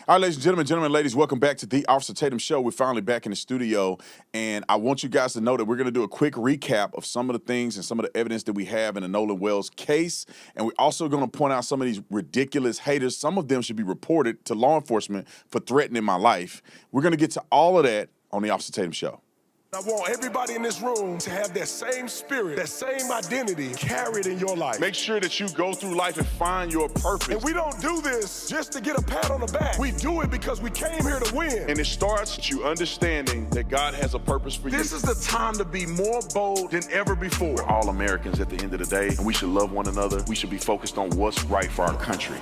All right, ladies and gentlemen, ladies, welcome back to the Officer Tatum Show. We're finally back in the studio, and I want you guys to know that we're going to do a quick recap of some of the things and some of the evidence that we have in the Nolan Wells case, and we're also going to point out some of these ridiculous haters. Some of them should be reported to law enforcement for threatening my life. We're going to get to all of that on the Officer Tatum Show. I want everybody in this room to have that same spirit, that same identity carried in your life. Make sure that you go through life and find your purpose. And we don't do this just to get a pat on the back. We do it because we came here to win. And it starts with you understanding that God has a purpose for you. This is the time to be more bold than ever before. We're all Americans at the end of the day, and we should love one another. We should be focused on what's right for our country.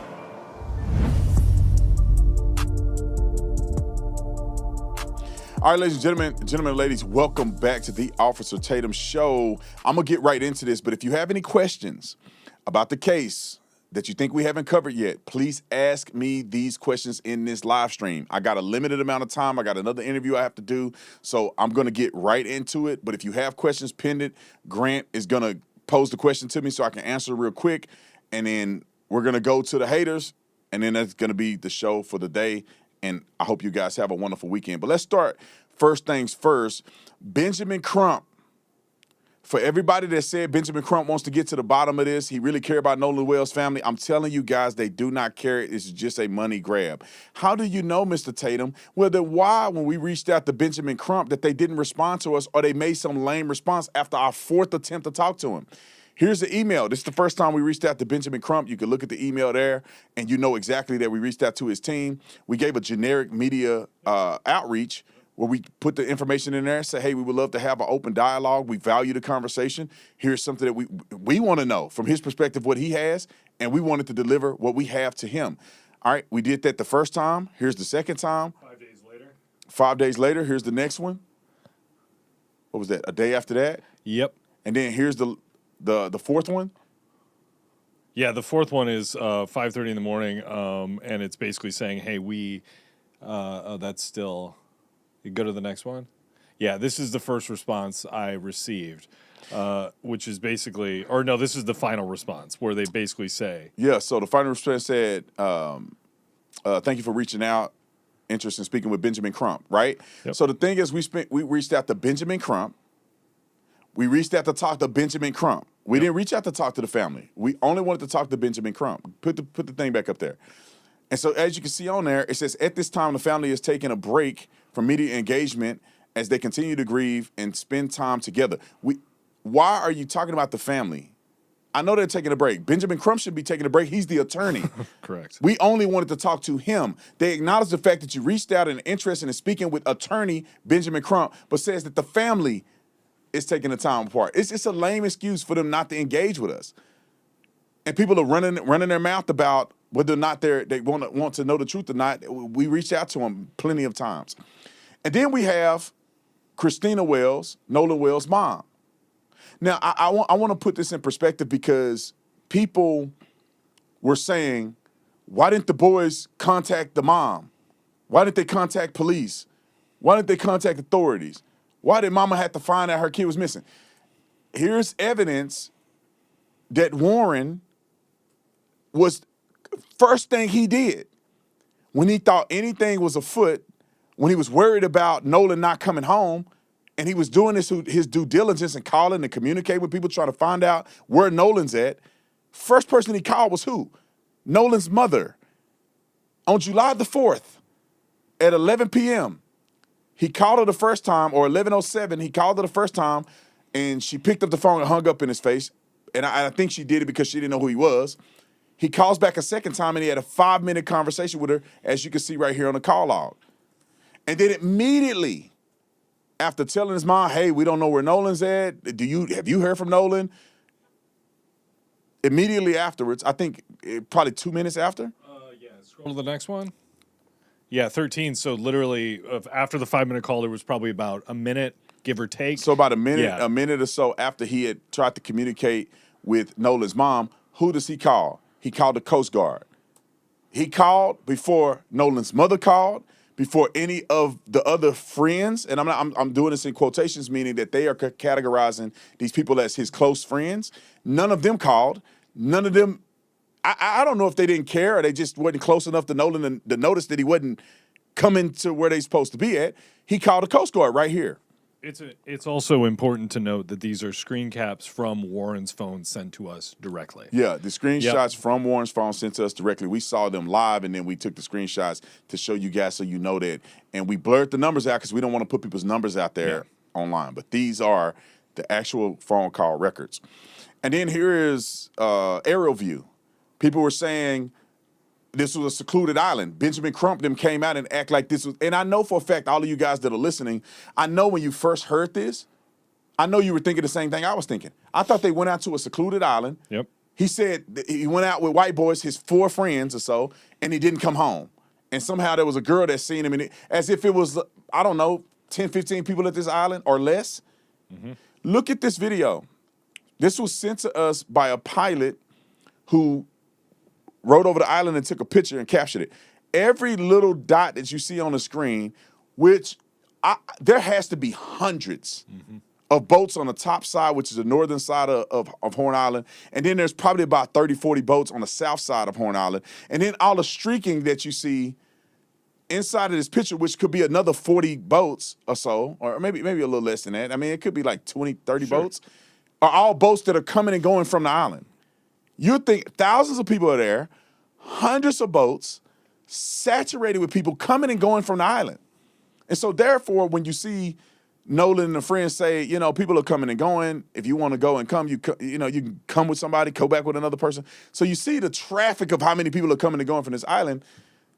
All right, ladies and gentlemen, ladies, welcome back to the Officer Tatum Show. I'm going to get right into this, but if you have any questions about the case that you think we haven't covered yet, please ask me these questions in this live stream. I got a limited amount of time. I got another interview I have to do, so I'm going to get right into it. But if you have questions pending, Grant is going to pose the question to me so I can answer real quick, and then we're going to go to the haters, and then that's going to be the show for the day. And I hope you guys have a wonderful weekend. But let's start first things first. Benjamin Crump. For everybody that said Benjamin Crump wants to get to the bottom of this, he really cares about Nolan Wells' family, I'm telling you guys, they do not care. It's just a money grab. How do you know, Mr. Tatum? Well, then why, when we reached out to Benjamin Crump, that they didn't respond to us or they made some lame response after our fourth attempt to talk to him? Here's the email. This is the first time we reached out to Benjamin Crump. You can look at the email there, and you know exactly that we reached out to his team. We gave a generic media outreach where we put the information in there and say, hey, we would love to have an open dialogue. We value the conversation. Here's something that we want to know from his perspective what he has, and we wanted to deliver what we have to him. All right, we did that the first time. Here's the second time. 5 days later. 5 days later, here's the next one. What was that, a day after that? Yep. And then here's the fourth one. Yeah, the fourth one is 5:30 in the morning, and it's basically saying, hey, that's still, you go to the next one? Yeah, this is the first response I received, which is basically, or no, this is the final response where they basically say. Yeah, so the final response said, thank you for reaching out, interest in speaking with Benjamin Crump, right? Yep. So the thing is, we reached out to Benjamin Crump. We reached out to talk to Benjamin Crump. We didn't reach out to talk to the family. We only wanted to talk to Benjamin Crump. Put the thing back up there. And so as you can see on there, it says, at this time, the family is taking a break from media engagement as they continue to grieve and spend time together. Why are you talking about the family? I know they're taking a break. Benjamin Crump should be taking a break. He's the attorney. Correct. We only wanted to talk to him. They acknowledge the fact that you reached out and are interested in speaking with attorney Benjamin Crump, but says that the family is taking the time apart. It's a lame excuse for them not to engage with us. And people are running their mouth about whether or not they want to know the truth or not. We reached out to them plenty of times. And then we have Christina Wells, Nolan Wells' mom. Now, I want to put this in perspective because people were saying, why didn't the boys contact the mom? Why didn't they contact police? Why didn't they contact authorities? Why did mama have to find out her kid was missing? Here's evidence that Warren was first thing he did when he thought anything was afoot, when he was worried about Nolan not coming home, and he was doing his due diligence and calling and communicating with people trying to find out where Nolan's at. First person he called was who? Nolan's mother. On July the 4th at 11 p.m., he called her the first time, or 11:07, he called her the first time, and she picked up the phone and hung up in his face. And I think she did it because she didn't know who he was. He calls back a second time, and he had a 5-minute conversation with her, as you can see right here on the call log. And then immediately, after telling his mom, hey, we don't know where Nolan's at, have you heard from Nolan? Immediately afterwards, I think probably 2 minutes after. Yeah, scroll to the next one. Yeah, 13. So literally, after the 5-minute call, there was probably about a minute, give or take. So about a minute, Yeah. a minute or so after he had tried to communicate with Nolan's mom, who does he call? He called the Coast Guard. He called before Nolan's mother called, before any of the other friends, and I'm doing this in quotations, meaning that they are categorizing these people as his close friends. None of them called. None of them I don't know if they didn't care or they just wasn't close enough to Nolan to notice that he wasn't coming to where they supposed to be at. He called the Coast Guard right here. It's also important to note that these are screen caps from Warren's phone sent to us directly. Yeah, the screenshots from Warren's phone sent to us directly. We saw them live, and then we took the screenshots to show you guys so you know that. And we blurred the numbers out because we don't want to put people's numbers out there online. But these are the actual phone call records. And then here is aerial view. People were saying this was a secluded island. Benjamin Crump them came out and act like this was, and I know for a fact, all of you guys that are listening, I know when you first heard this, I know you were thinking the same thing I was thinking. I thought they went out to a secluded island. Yep. He said that he went out with white boys, his 4 friends or so, and he didn't come home. And somehow there was a girl that seen him, and as if it was, I don't know, 10, 15 people at this island or less. Mm-hmm. Look at this video. This was sent to us by a pilot who rode over the island and took a picture and captured it. Every little dot that you see on the screen, which there has to be hundreds of boats on the top side, which is the northern side of Horn Island. And then there's probably about 30, 40 boats on the south side of Horn Island. And then all the streaking that you see inside of this picture, which could be another 40 boats or so, or maybe a little less than that. I mean, it could be like 20, 30 boats, are all boats that are coming and going from the island. You think thousands of people are there, hundreds of boats, saturated with people coming and going from the island. And so therefore, when you see Nolan and the friends say, you know, people are coming and going. If you want to go and come, you can come with somebody, go back with another person. So you see the traffic of how many people are coming and going from this island.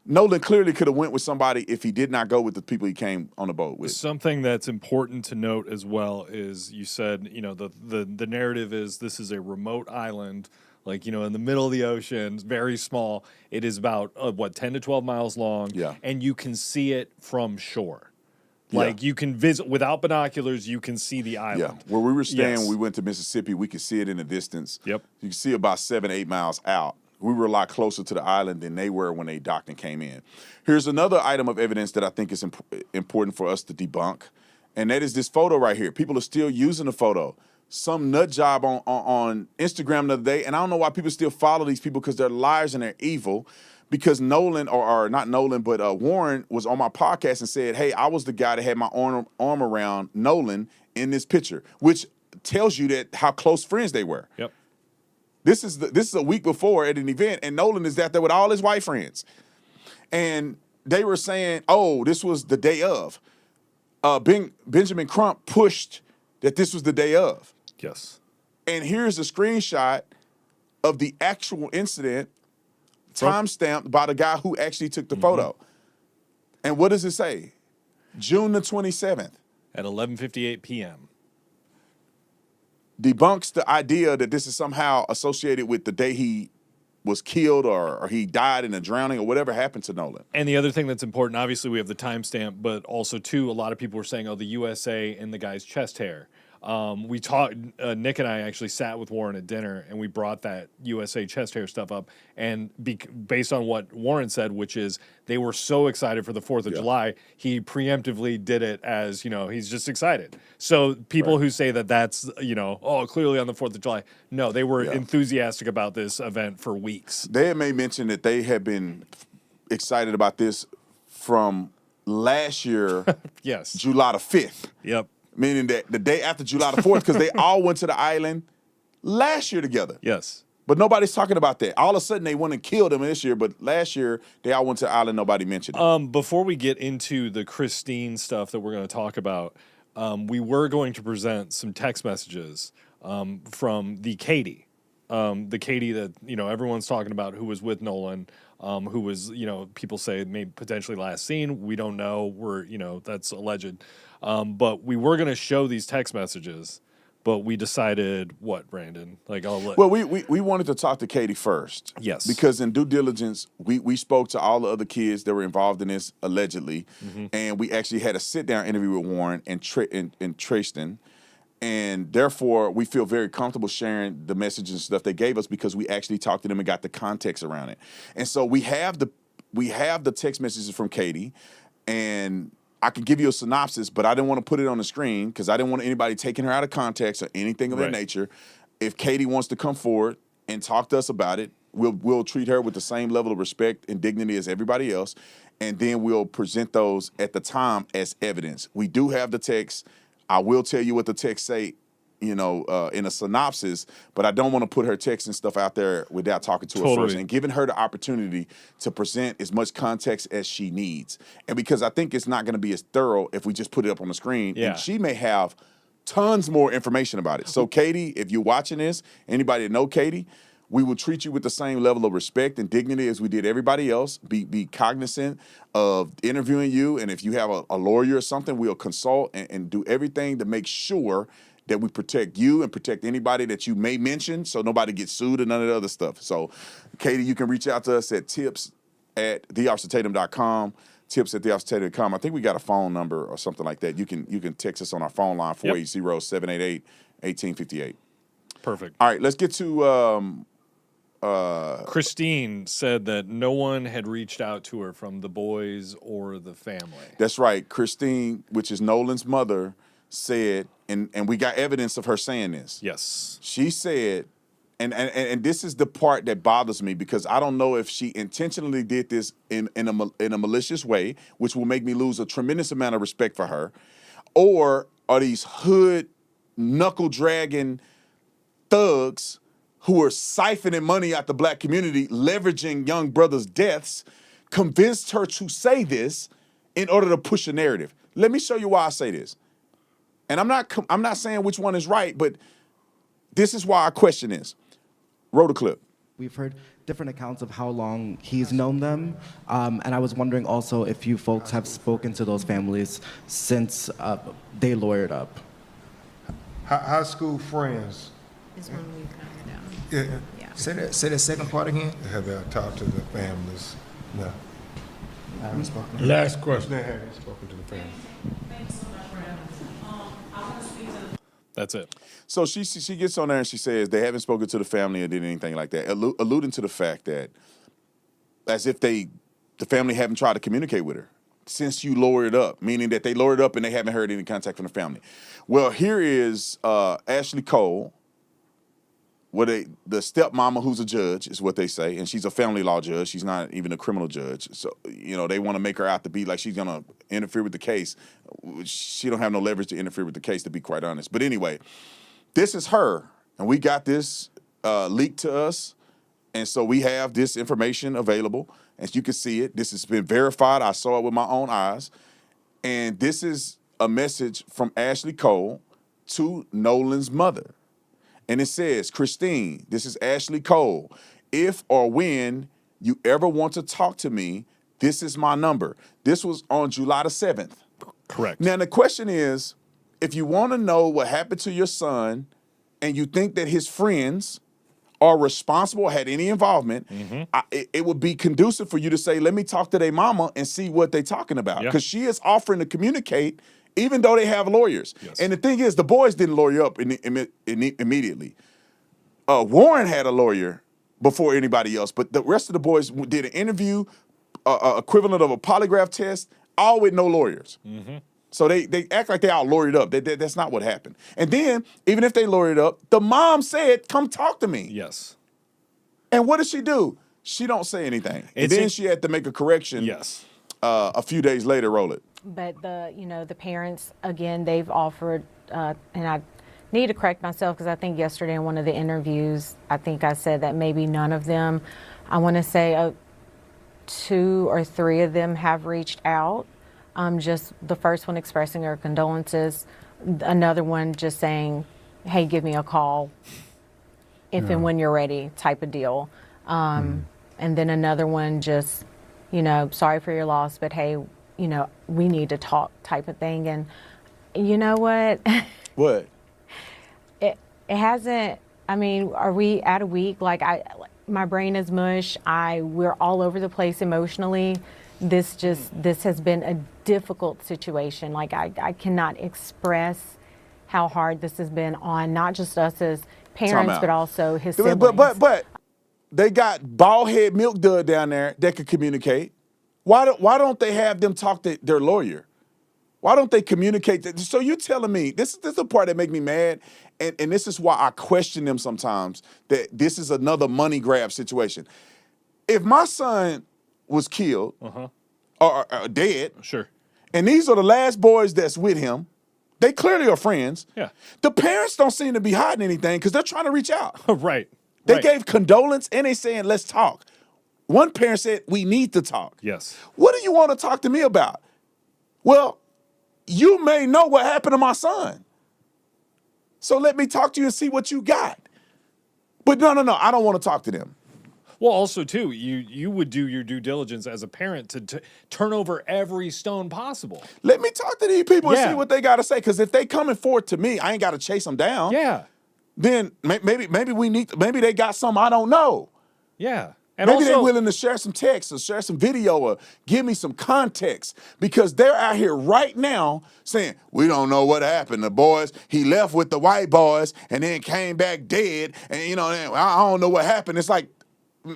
Nolan clearly could have went with somebody if he did not go with the people he came on the boat with. Something that's important to note as well is you said, you know, the narrative is this is a remote island, like, you know, in the middle of the ocean, very small. It is about, 10 to 12 miles long. Yeah. And you can see it from shore. Like, you can visit, without binoculars, you can see the island. Yeah, where we were staying when we went to Mississippi, we could see it in the distance. Yep. You can see about 7, 8 miles out. We were a lot closer to the island than they were when they docked and came in. Here's another item of evidence that I think is important for us to debunk, and that is this photo right here. People are still using the photo. Some nut job on Instagram the other day, and I don't know why people still follow these people because they're liars and they're evil. Because Nolan, or not Nolan, but Warren was on my podcast and said, hey, I was the guy that had my arm around Nolan in this picture, which tells you that how close friends they were. Yep. This is a week before at an event, and Nolan is out there with all his white friends. And they were saying, oh, this was the day of. Benjamin Crump pushed that this was the day of. Yes. And here's a screenshot of the actual incident, time-stamped by the guy who actually took the photo. And what does it say? June the 27th. At 11:58 p.m. Debunks the idea that this is somehow associated with the day he was killed or he died in a drowning or whatever happened to Nolan. And the other thing that's important, obviously we have the timestamp, but also too, a lot of people were saying, oh, the USA and the guy's chest hair. We talked. Nick and I actually sat with Warren at dinner, and we brought that USA chest hair stuff up. And based on what Warren said, which is they were so excited for the 4th of July, he preemptively did it as, you know, he's just excited. So people who say that that's, you know, oh, clearly on the 4th of July, no, they were enthusiastic about this event for weeks. They had made mention that they had been excited about this from last year, Yes. July the 5th. Yep. Meaning that the day after July the 4th, because they all went to the island last year together. Yes. But nobody's talking about that. All of a sudden, they went and killed him this year, but last year, they all went to the island, nobody mentioned it. Before we get into the Christine stuff that we're going to talk about, we were going to present some text messages from the Katie. The Katie that, you know, everyone's talking about, who was with Nolan, who was, you know, people say may potentially last seen. We don't know. We're, you know, that's alleged. But we were going to show these text messages, but we decided what, Brandon? Like, well, we wanted to talk to Katie first. Yes. Because in due diligence, we spoke to all the other kids that were involved in this allegedly, and we actually had a sit-down interview with Warren and Tristan. And therefore, we feel very comfortable sharing the messages and stuff they gave us because we actually talked to them and got the context around it. And so we have the text messages from Katie, and I can give you a synopsis, but I didn't want to put it on the screen because I didn't want anybody taking her out of context or anything of that nature. If Katie wants to come forward and talk to us about it, We'll treat her with the same level of respect and dignity as everybody else, and then we'll present those at the time as evidence. We do have the text. I will tell you what the text say, in a synopsis, but I don't want to put her text and stuff out there without talking to her first and giving her the opportunity to present as much context as she needs. And because I think it's not going to be as thorough if we just put it up on the screen, and she may have tons more information about it. So Katie, if you're watching this, anybody that know Katie, we will treat you with the same level of respect and dignity as we did everybody else. Be cognizant of interviewing you, and if you have a lawyer or something, we'll consult and do everything to make sure that we protect you and protect anybody that you may mention so nobody gets sued and none of the other stuff. So, Katie, you can reach out to us at tips@theofficertatum.com, tips@theofficertatum.com. I think we got a phone number or something like that. You can text us on our phone line, 480-788-1858. Perfect. All right, let's get to... Christine said that no one had reached out to her from the boys or the family. That's right. Christine, which is Nolan's mother, said, and we got evidence of her saying this. Yes. She said, and this is the part that bothers me because I don't know if she intentionally did this in a malicious way, which will make me lose a tremendous amount of respect for her, or are these hood knuckle-dragging thugs who are siphoning money out the black community, leveraging young brothers' deaths, convinced her to say this in order to push a narrative. Let me show you why I say this. And I'm not saying which one is right, but this is why I question this. Roll the clip. We've heard different accounts of how long he's known them, and I was wondering also if you folks have spoken to those families since they lawyered up. High school friends. Is when we kind of down. Yeah. Yeah. Say that second part again. Have I talked to the families? No. I haven't spoken. Last question. Have you spoken to the families? That's it. So she gets on there and she says they haven't spoken to the family or did anything like that, alluding to the fact that as if the family haven't tried to communicate with her since you lowered up, meaning that they lowered up and they haven't heard any contact from the family. Well, here is Ashley Cole, the stepmama who's a judge is what they say, and she's a family law judge. She's not even a criminal judge. So, they want to make her out to be like she's going to interfere with the case. She don't have no leverage to interfere with the case, to be quite honest. But anyway, this is her, and we got this leaked to us, and so we have this information available. As you can see it, this has been verified. I saw it with my own eyes. And this is a message from Ashley Cole to Nolan's mother. And it says, Christine, this is Ashley Cole. If or when you ever want to talk to me, this is my number. This was on July the 7th. Correct. Now, the question is, if you want to know what happened to your son and you think that his friends are responsible, had any involvement, it would be conducive for you to say, let me talk to their mama and see what they're talking about. Because she is offering to communicate even though they have lawyers. Yes. And the thing is, the boys didn't lawyer up immediately. Warren had a lawyer before anybody else, but the rest of the boys did an interview, equivalent of a polygraph test, all with no lawyers. So they act like they all lawyered up. That's not what happened. And then, even if they lawyered up, the mom said, come talk to me. Yes. And what did she do? She don't say anything. And then she had to make a correction. Yes. A few days later, roll it. But the parents, again, they've offered, and I need to correct myself because I think yesterday in one of the interviews, I think I said that maybe none of them, I want to say 2 or 3 of them have reached out. Just the first one expressing her condolences, another one just saying, hey, give me a call if and when you're ready type of deal. And then another one just, sorry for your loss, but hey, we need to talk type of thing. And you know what? What? It hasn't, are we at a week? My brain is mush. We're all over the place emotionally. This has been a difficult situation. I cannot express how hard this has been on not just us as parents, but also his siblings. But they got bald head milk dud down there that could communicate. Why don't they have them talk to their lawyer? Why don't they communicate that? So you're telling me, this is the part that make me mad, and this is why I question them sometimes, that this is another money grab situation. If my son was killed or dead, Sure. and these are the last boys that's with him, they clearly are friends. Yeah. The parents don't seem to be hiding anything because they're trying to reach out. Right. They Right. gave condolence and they saying, let's talk. One parent said, we need to talk. Yes. What do you want to talk to me about? Well, you may know what happened to my son. So let me talk to you and see what you got. But no, I don't want to talk to them. Well, also too, you would do your due diligence as a parent to turn over every stone possible. Let me talk to these people and Yeah. see what they got to say. Because if they coming forward to me, I ain't got to chase them down. Yeah. Then maybe they got something I don't know. Yeah. And Maybe they're also, willing to share some text or share some video or give me some context because they're out here right now saying, we don't know what happened. The boys, he left with the white boys and then came back dead. And, I don't know what happened. It's like,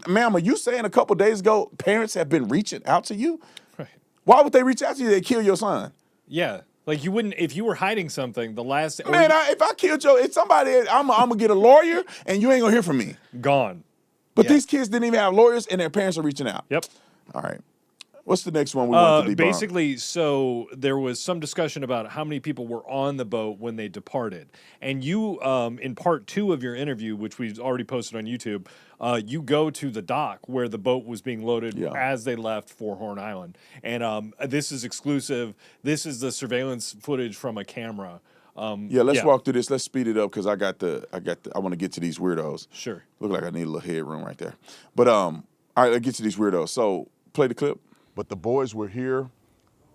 ma'am, are you saying a couple days ago parents have been reaching out to you? Right. Why would they reach out to you? They kill your son. Yeah. Like you wouldn't, if you were hiding something, the last... or Man, if I killed it's somebody, I'm going to get a lawyer and you ain't going to hear from me. gone. But Yeah. these kids didn't even have lawyers and their parents are reaching out. Yep. All right. What's the next one we want to debunk? Basically, so there was some discussion about how many people were on the boat when they departed. And you, in part 2 of your interview, which we've already posted on YouTube, you go to the dock where the boat was being loaded as they left for Horn Island. And this is exclusive. This is the surveillance footage from a camera. Let's walk through this. Let's speed it up because I want to get to these weirdos. Sure. Look like I need a little headroom right there. But all right, let's get to these weirdos. So play the clip. But the boys were here.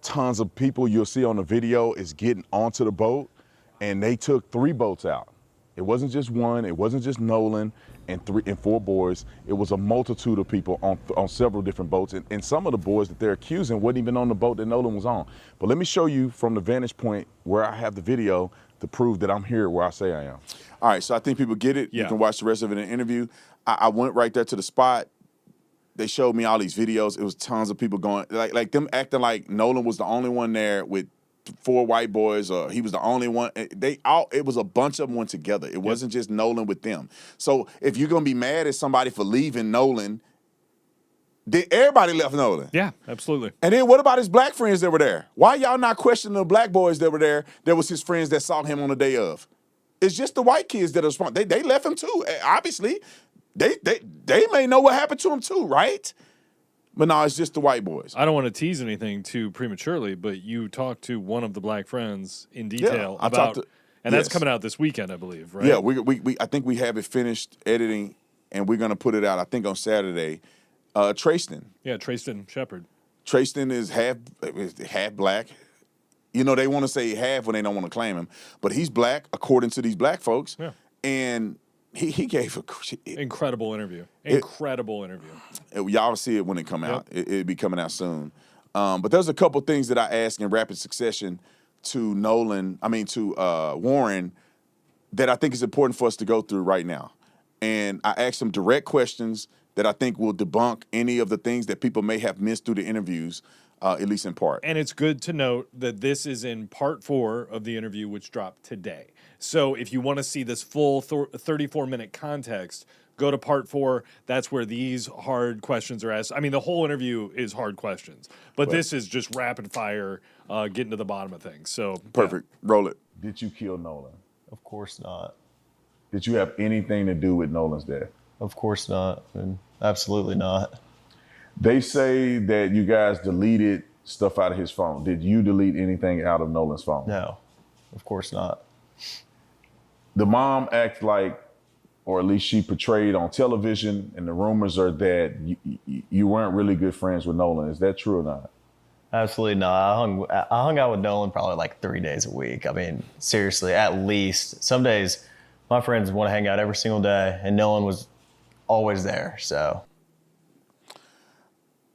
Tons of people you'll see on the video is getting onto the boat, and they took 3 boats out. It wasn't just one. It wasn't just Nolan and 4 boys. It was a multitude of people on several different boats, and some of the boys that they're accusing wasn't even on the boat that Nolan was on. But let me show you from the vantage point where I have the video to prove that I'm here where I say I am. All right, so I think people get it. Yeah. You can watch the rest of it in the interview. I went right there to the spot. They showed me all these videos. It was tons of people going, like them acting like Nolan was the only one there with 4 white boys, or he was the only one. It was a bunch of them went together. It wasn't just Nolan with them. So if you're gonna be mad at somebody for leaving Nolan, then everybody left Nolan. Yeah, absolutely. And then what about his black friends that were there? Why y'all not questioning the black boys that were there? That was his friends that saw him on the day of. It's just the white kids that are responsible. They left him too. Obviously, they may know what happened to him too, right? But no, it's just the white boys. I don't want to tease anything too prematurely, but you talked to one of the black friends in detail I about, talked to- and that's yes. coming out this weekend, I believe, right? Yeah, we I think we have it finished editing, and we're gonna put it out. I think on Saturday. Trayston. Yeah, Trayston Shepard. Trayston is half black. They want to say half when they don't want to claim him, but he's black according to these black folks. Yeah. And he gave Incredible interview. Incredible interview. Y'all see it when it come out. It'll be coming out soon. But there's a couple things that I asked in rapid succession to Warren that I think is important for us to go through right now. And I asked some direct questions that I think will debunk any of the things that people may have missed through the interviews, at least in part. And it's good to note that this is in part 4 of the interview, which dropped today. So if you want to see this full 34-minute context, go to part 4. That's where these hard questions are asked. I mean, the whole interview is hard questions, but this is just rapid fire, getting to the bottom of things. So Perfect. Roll it. Did you kill Nolan? Of course not. Did you have anything to do with Nolan's death? Of course not. And absolutely not. They say that you guys deleted stuff out of his phone. Did you delete anything out of Nolan's phone? No, of course not. The mom acts like, or at least she portrayed on television, and the rumors are that you weren't really good friends with Nolan. Is that true or not? Absolutely not. I hung out with Nolan probably like 3 days a week. I mean, seriously, at least. Some days my friends want to hang out every single day, and Nolan was always there, so.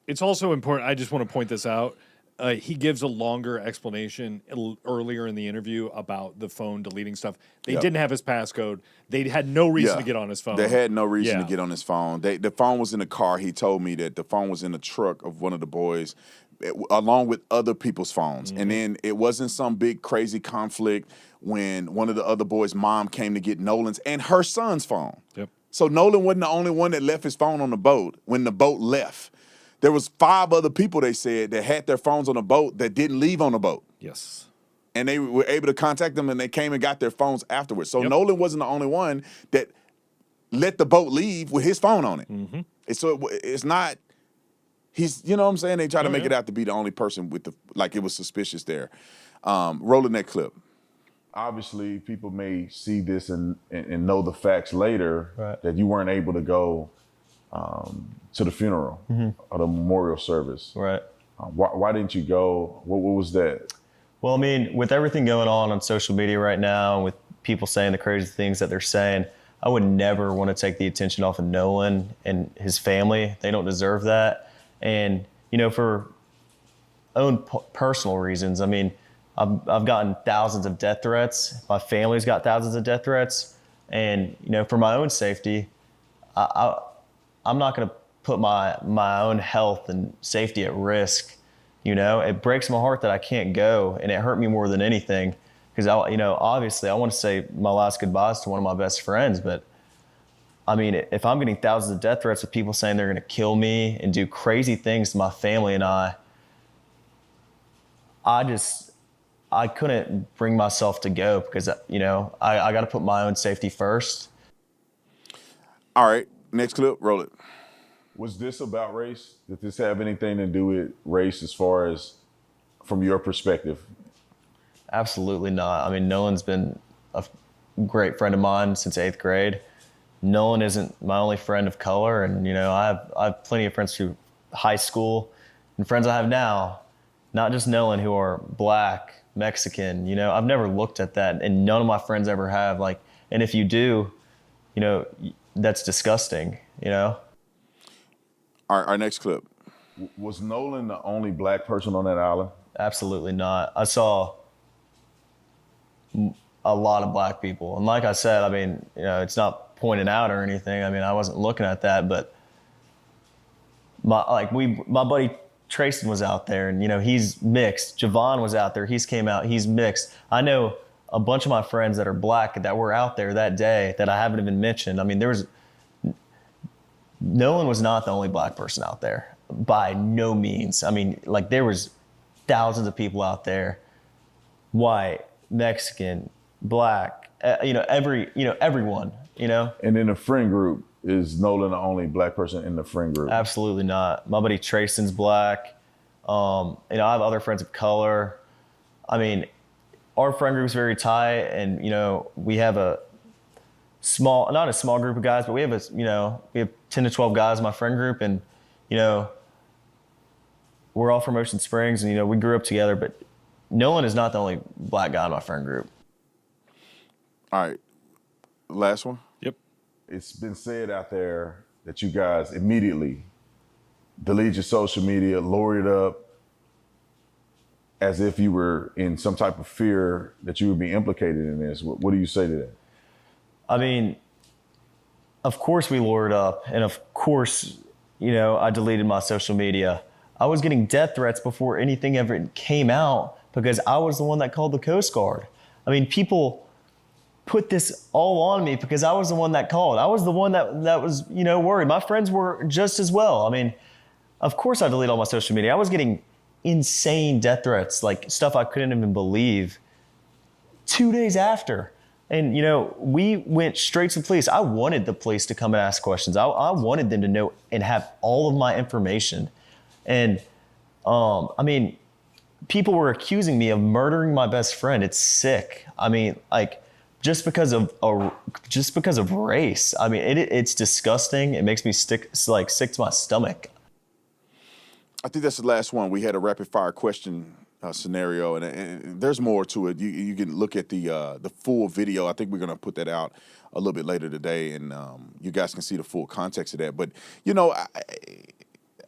it's also important. I just want to point this out. He gives a longer explanation earlier in the interview about the phone deleting stuff. They didn't have his passcode. They had no reason to get on his phone. They had no reason to get on his phone. The phone was in the car. He told me that the phone was in the truck of one of the boys. along with other people's phones. And then it wasn't some big crazy conflict when one of the other boys' mom came to get Nolan's and her son's phone. Yep. So Nolan wasn't the only one that left his phone on the boat when the boat left. There was 5 other people, they said, that had their phones on the boat that didn't leave on the boat. Yes. And they were able to contact them, and they came and got their phones afterwards. So Yep. Nolan wasn't the only one that let the boat leave with his phone on it. Mm-hmm. And so it's not, he's, you know what I'm saying? They try to make yeah. it out to be the only person with like it was suspicious there. Rolling that clip. Obviously, people may see this and know the facts later Right. that you weren't able to go to the funeral or the memorial service. Right. Why didn't you go? What was that? Well, I mean, with everything going on social media right now, with people saying the crazy things that they're saying, I would never want to take the attention off of Nolan and his family. They don't deserve that. And, you know, for own personal reasons, I mean, I've gotten thousands of death threats. My family's got thousands of death threats. And, you know, for my own safety, I'm not going to put my own health and safety at risk. You know, it breaks my heart that I can't go, and it hurt me more than anything because obviously I want to say my last goodbyes to one of my best friends. But I mean, if I'm getting thousands of death threats with people saying they're going to kill me and do crazy things to my family and I couldn't bring myself to go because, you know, I got to put my own safety first. All right, next clip, roll it. Was this about race? Did this have anything to do with race as far as from your perspective? Absolutely not. I mean, Nolan's been a great friend of mine since 8th grade. Nolan isn't my only friend of color. And, you know, I have plenty of friends through high school and friends I have now, not just Nolan, who are black, Mexican. You know, I've never looked at that, and none of my friends ever have. Like, and if you do, you know, that's disgusting, you know? Our next clip. Was Nolan the only black person on that island? Absolutely not. I saw a lot of black people. And like I said, I mean, you know, it's not pointing out or anything. I mean, I wasn't looking at that, but my buddy Trayson was out there, and, you know, he's mixed. Javon was out there. He's came out. He's mixed. I know a bunch of my friends that are black that were out there that day that I haven't even mentioned. I mean, Nolan was not the only black person out there, by no means. I mean, like, there was thousands of people out there, white, Mexican, black, everyone, you know? And in the friend group, is Nolan the only black person in the friend group? Absolutely not. My buddy Trayson's black. You know, I have other friends of color. I mean, our friend group's very tight, and, you know, we have not a small group of guys, but we have 10 to 12 guys in my friend group, and, you know, we're all from Ocean Springs, and, you know, we grew up together, but Nolan is not the only black guy in my friend group. All right, last one. Yep. It's been said out there that you guys immediately deleted your social media, lowered it up, as if you were in some type of fear that you would be implicated in this. What do you say to that? I mean, of course we lured up, and of course, you know, I deleted my social media. I was getting death threats before anything ever came out because I was the one that called the Coast Guard. I mean, people put this all on me because I was the one that called. I was the one that was, you know, worried. My friends were just as well. I mean, of course I deleted all my social media. I was getting insane death threats, like stuff I couldn't even believe 2 days after. And, you know, we went straight to the police. I wanted the police to come and ask questions. I wanted them to know and have all of my information. And, I mean, people were accusing me of murdering my best friend. It's sick. I mean, like, just because of race. I mean, it's disgusting. It makes me sick to my stomach. I think that's the last one. We had a rapid fire question scenario, and there's more to it. You can look at the full video. I think we're gonna put that out a little bit later today, and you guys can see the full context of that. But, you know,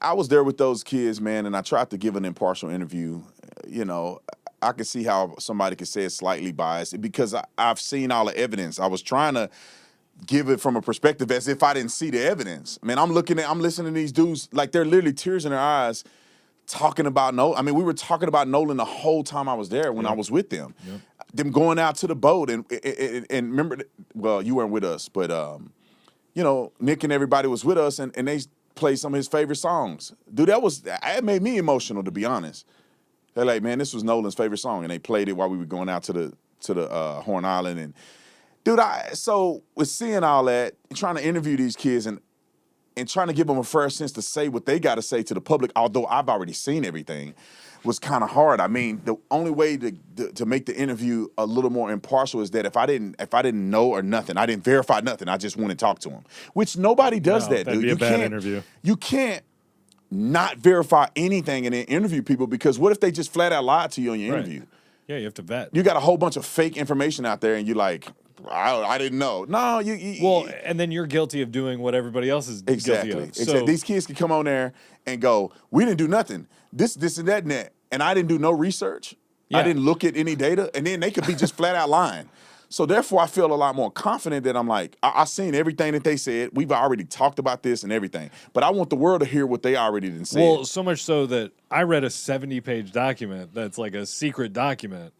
I was there with those kids, man, and I tried to give an impartial interview. You know, I could see how somebody could say it's slightly biased because I've seen all the evidence. I was trying to give it from a perspective as if I didn't see the evidence. Man, I'm listening to these dudes like they're literally tears in their eyes talking about Nolan. I mean, we were talking about Nolan the whole time I was there when I was with them. Yep. Them going out to the boat and remember, well, you weren't with us, but you know, Nick and everybody was with us, and they played some of his favorite songs. Dude, that made me emotional, to be honest. They're like, man, this was Nolan's favorite song, and they played it while we were going out to the Horn Island. And dude, so with seeing all that, trying to interview these kids and trying to give them a fair sense to say what they got to say to the public, although I've already seen everything, was kind of hard. I mean, the only way to make the interview a little more impartial is that if I didn't know or nothing, I didn't verify nothing, I just want to talk to them, which nobody does that, that'd dude. be a bad interview. You can't not verify anything and then interview people, because what if they just flat out lied to you on your interview? Yeah, you have to vet. You got a whole bunch of fake information out there, and you're like, I didn't know. No, well, and then you're guilty of doing what everybody else is guilty of. Exactly. These kids can come on there and go, we didn't do nothing. This, and that, and that. And I didn't do no research. Yeah. I didn't look at any data. And then they could be just flat out lying. So therefore, I feel a lot more confident that I'm like, I've seen everything that they said. We've already talked about this and everything. But I want the world to hear what they already done said. Well, so much so that I read a 70-page document that's like a secret document.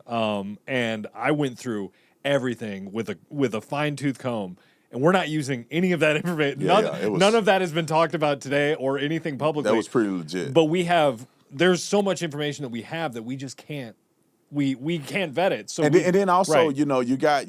And I went through everything with a fine-tooth comb. And we're not using any of that information. None of that has been talked about today or anything publicly. That was pretty legit. But there's so much information that we have that we just can't. We can't vet it. So and then also, you know, you got.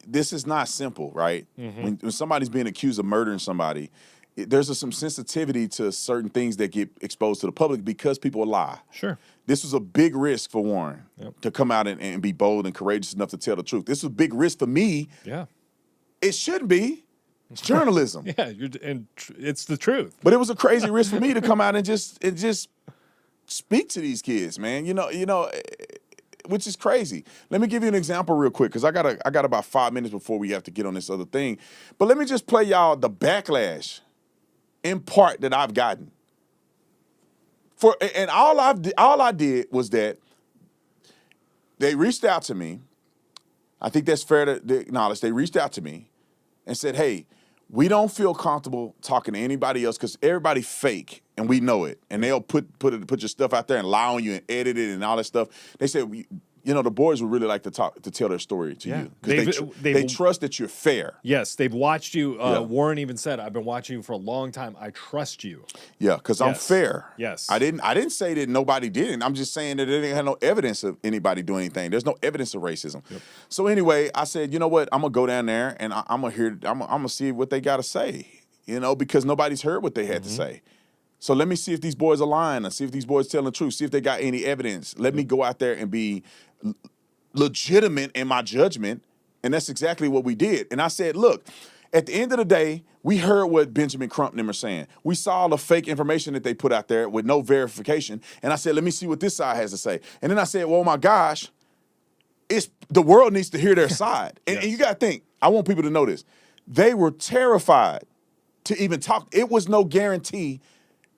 This is not simple, right? Mm-hmm. When somebody's being accused of murdering somebody, there's some sensitivity to certain things that get exposed to the public because people lie. Sure. This was a big risk for Warren to come out and be bold and courageous enough to tell the truth. This was a big risk for me. Yeah. It shouldn't be. It's journalism. Yeah, it's the truth. But it was a crazy risk for me to come out and just speak to these kids, man. You know, which is crazy. Let me give you an example real quick, because I got about 5 minutes before we have to get on this other thing. But let me just play y'all the backlash in part that I've gotten. And all I did was that they reached out to me. I think that's fair to acknowledge. They reached out to me and said, hey, we don't feel comfortable talking to anybody else because everybody fake, and we know it. And they'll put your stuff out there and lie on you and edit it and all that stuff. They said, you know, the boys would really like to tell their story to you because they trust that you're fair. Yes, they've watched you. Warren even said, "I've been watching you for a long time. I trust you." Yeah, because I'm fair. Yes, I didn't say that nobody did. I'm just saying that they didn't have no evidence of anybody doing anything. There's no evidence of racism. Yep. So anyway, I said, you know what? I'm gonna go down there and I'm gonna see what they got to say. You know, because nobody's heard what they had to say. So let me see if these boys are lying, and see if these boys telling the truth, see if they got any evidence. Let me go out there and be legitimate in my judgment, and that's exactly what we did. And I said, look, at the end of the day, we heard what Benjamin Crump and them are saying. We saw all the fake information that they put out there with no verification, and I said, let me see what this side has to say. And then I said, well, my gosh, the world needs to hear their side. And you got to think, I want people to know this. They were terrified to even talk. It was no guarantee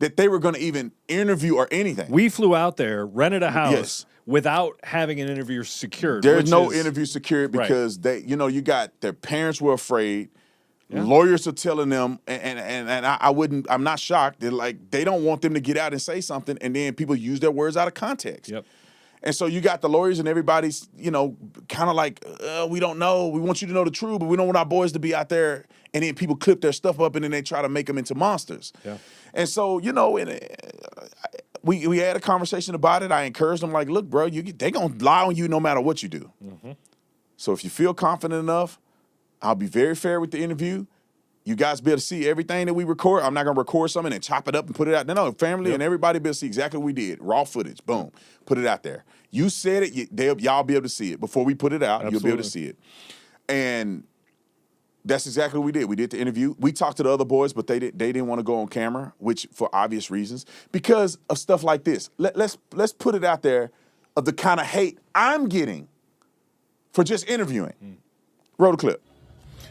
that they were going to even interview or anything. We flew out there, rented a house without having an interview secured. There's no interview secured because you got their parents were afraid. Yeah. Lawyers are telling them, and I'm not shocked. They're like, they don't want them to get out and say something, and then people use their words out of context. Yep. And so you got the lawyers and everybody's, kind of like, we don't know. We want you to know the truth, but we don't want our boys to be out there. And then people clip their stuff up and then they try to make them into monsters. Yeah. And so, we had a conversation about it. I encouraged them like, look, bro, they going to lie on you no matter what you do. Mm-hmm. So if you feel confident enough, I'll be very fair with the interview. You guys be able to see everything that we record. I'm not going to record something and chop it up and put it out. No, family and everybody be able to see exactly what we did. Raw footage, boom, put it out there. You said it, y'all be able to see it. Before we put it out, You'll be able to see it. And that's exactly what we did. We did the interview. We talked to the other boys, but they didn't want to go on camera, which for obvious reasons, because of stuff like this. Let's put it out there of the kind of hate I'm getting for just interviewing. Roll the clip.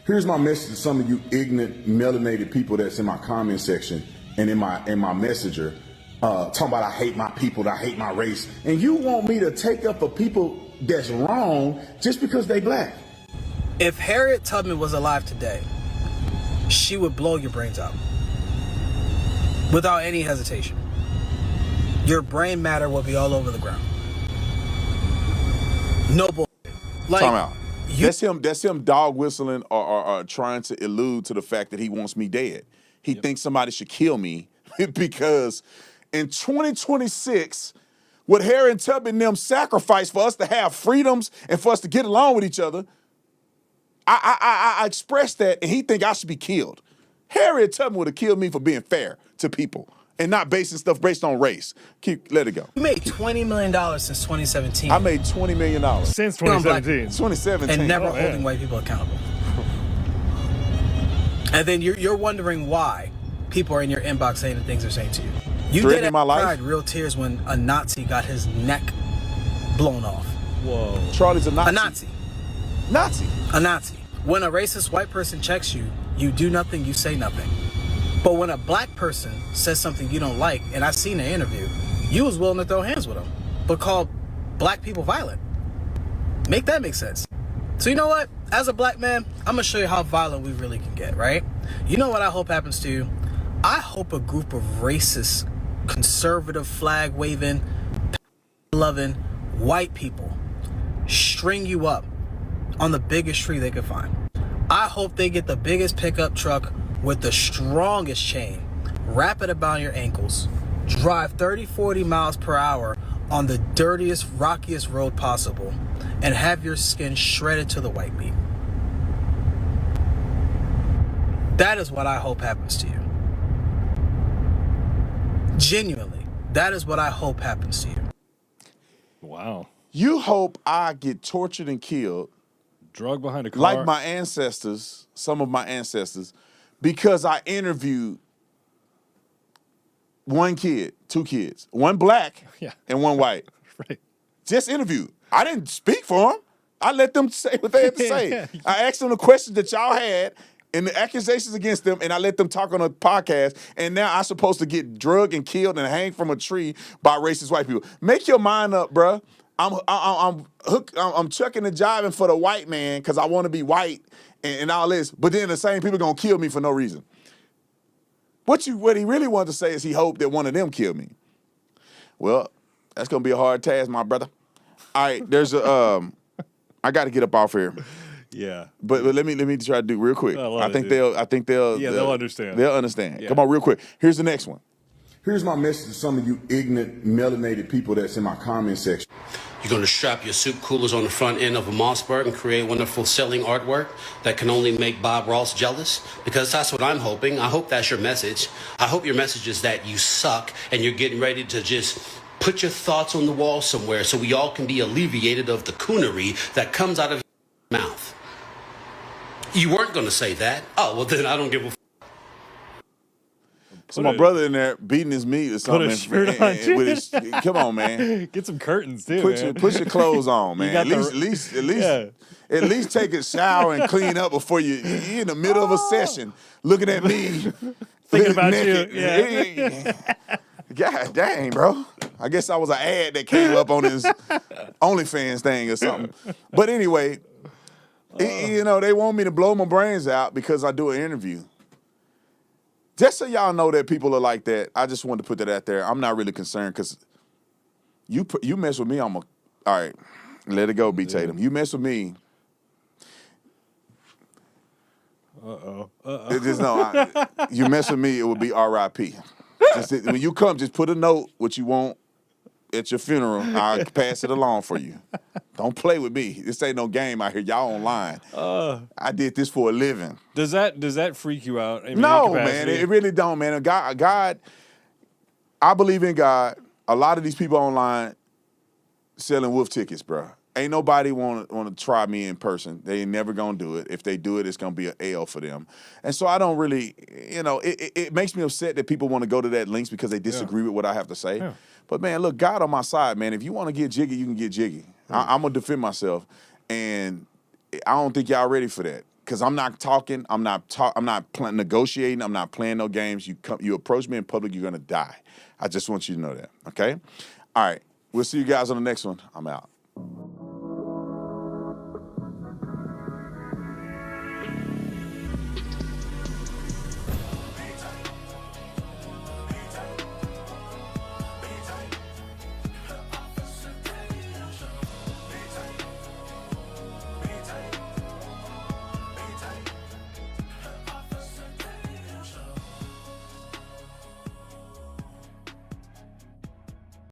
Here's my message to some of you ignorant, melanated people that's in my comment section and in my messenger, talking about I hate my people, I hate my race. And you want me to take up for people that's wrong just because they black. If Harriet Tubman was alive today, she would blow your brains out without any hesitation. your brain matter will be all over the ground. No bull. Like, Time out. That's him dog whistling or trying to allude to the fact that he wants me dead. He thinks somebody should kill me because in 2026, what Harry and Tubman and them sacrificed for us to have freedoms and for us to get along with each other, I expressed that, and he think I should be killed. Harry and Tubman would have killed me for being fair to people and not basing stuff based on race. Let it go. You made $20 million since 2017. I made $20 million. Since 2017. 2017. And never Oh, man. holding white people accountable. And then you're wondering why people are in your inbox saying the things they're saying to you. You Threatening did my life? cried real tears when a Nazi got his neck blown off. Whoa. Charlie's a Nazi. A Nazi. Nazi. A Nazi. When a racist white person checks you, you do nothing, you say nothing. But when a black person says something you don't like, and I seen an interview, you was willing to throw hands with them, but called black people violent. Make that make sense. So you know what? As a black man, I'm gonna show you how violent we really can get, right? You know what I hope happens to you? I hope a group of racist, conservative, flag-waving, loving white people string you up on the biggest tree they could find. I hope they get the biggest pickup truck with the strongest chain, wrap it about your ankles, drive 30, 40 miles per hour on the dirtiest, rockiest road possible, and have your skin shredded to the white meat. That is what I hope happens to you. Genuinely, that is what I hope happens to you. Wow. You hope I get tortured and killed Drug behind a car. like my ancestors, some of my ancestors, because I interviewed one kid, two kids, one black Yeah. and one white. Right. Just interviewed. I didn't speak for them. I let them say what they had to say. Yeah. I asked them the questions that y'all had and the accusations against them, and I let them talk on a podcast, and now I'm supposed to get drugged and killed and hanged from a tree by racist white people. Make your mind up, bruh. I'm chucking and jiving for the white man because I want to be white and all this, but then the same people gonna kill me for no reason. What he really wanted to say is he hoped that one of them killed me. Well, that's gonna be a hard task, my brother. All right, there's a I got to get up off here. Yeah. But let me try to do real quick. I think think they'll they'll understand. They'll understand. Yeah. Come on, real quick. Here's the next one. Here's my message to some of you ignorant, melanated people that's in my comment section. You're going to strap your soup coolers on the front end of a Mossberg and create wonderful selling artwork that can only make Bob Ross jealous? Because that's what I'm hoping. I hope that's your message. I hope your message is that you suck and you're getting ready to just put your thoughts on the wall somewhere so we all can be alleviated of the coonery that comes out of your mouth. You weren't going to say that. Oh, well, then I don't give a So my brother in there beating his meat or something. Put a shirt on, too. with his, come on, man. Get some curtains too. Put your clothes on, man. got At least take a shower and clean up before you're in the middle of a session looking at me. Thinking about naked. you. Yeah. God dang, bro. I guess I was an ad that came up on his OnlyFans thing or something. But anyway, they want me to blow my brains out because I do an interview. Just so y'all know that people are like that, I just wanted to put that out there. I'm not really concerned because you mess with me, all right, let it go, B. Tatum. You mess with me. You mess with me, it would be R.I.P. When you come, just put a note what you want at your funeral. I'll pass it along for you. Don't play with me. This ain't no game out here. Y'all online. I did this for a living. Does that freak you out? I mean, No, man. It really don't, man. God, I believe in God. A lot of these people online selling wolf tickets, bro. Ain't nobody want to try me in person. They ain't never gonna do it. If they do it, it's gonna be an L for them. And so I don't really, it makes me upset that people want to go to that links because they disagree with what I have to say. Yeah. But man, look, God on my side, man. If you want to get jiggy, you can get jiggy. I'm gonna defend myself, and I don't think y'all ready for that. Cause I'm not talking. I'm not negotiating. I'm not playing no games. You approach me in public, you're gonna die. I just want you to know that. Okay. All right. We'll see you guys on the next one. I'm out.